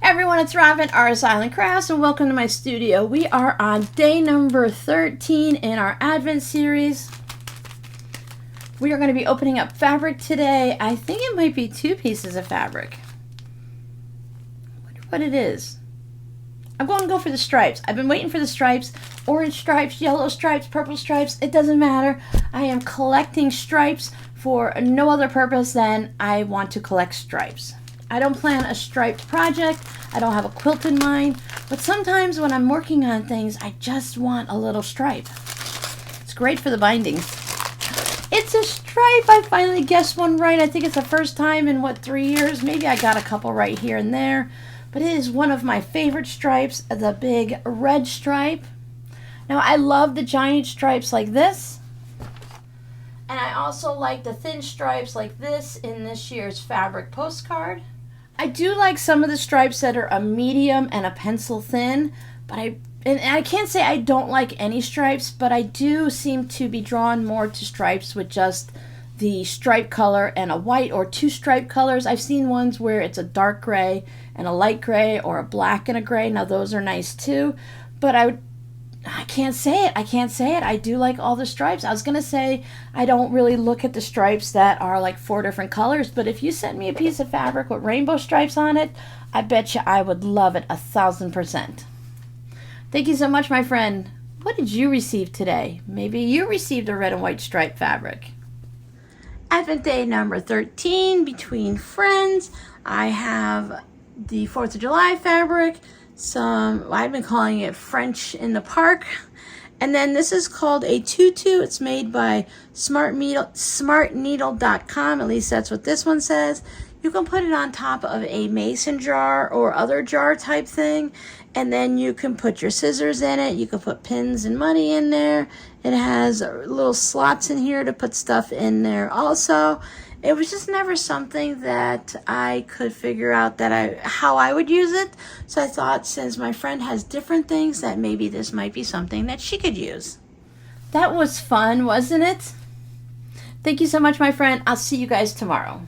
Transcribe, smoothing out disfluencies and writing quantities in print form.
Everyone, it's Robin, Artist Island Crafts, and welcome to my studio. We are on day number 13 in our Advent series. We are going to be opening up fabric today. I think it might be 2 pieces of fabric. I wonder what it is. I'm going to go for the stripes. I've been waiting for the stripes. Orange stripes, yellow stripes, purple stripes. It doesn't matter. I am collecting stripes for no other purpose than I want to collect stripes. I don't plan a striped project. I don't have a quilt in mind. But sometimes when I'm working on things, I just want a little stripe. It's great for the bindings. It's a stripe. I finally guessed one right. I think it's the first time in, 3 years? Maybe I got a couple right here and there. But it is one of my favorite stripes, the big red stripe. Now, I love the giant stripes like this. And I also like the thin stripes like this in this year's fabric postcard. I do like some of the stripes that are a medium and a pencil thin, but I can't say I don't like any stripes, but I do seem to be drawn more to stripes with just the stripe color and a white or 2 stripe colors. I've seen ones where it's a dark gray and a light gray or a black and a gray. Now those are nice too, but I can't say it. I do like all the stripes. I was going to say I don't really look at the stripes that are like 4 different colors, but if you sent me a piece of fabric with rainbow stripes on it, I bet you I would love it 1,000%. Thank you so much, my friend. What did you receive today? Maybe you received a red and white stripe fabric. Advent day number 13, Between Friends. I have the 4th of July fabric. I've been calling it French in the Park. And then this is called a tutu. It's made by smartneedle.com. At least that's what this one says. You can put it on top of a mason jar or other jar type thing. And then you can put your scissors in it. You can put pins and money in there. It has little slots in here to put stuff in there also. It was just never something that I could figure out how I would use it. So I thought, since my friend has different things, that maybe this might be something that she could use. That was fun, wasn't it? Thank you so much, my friend. I'll see you guys tomorrow.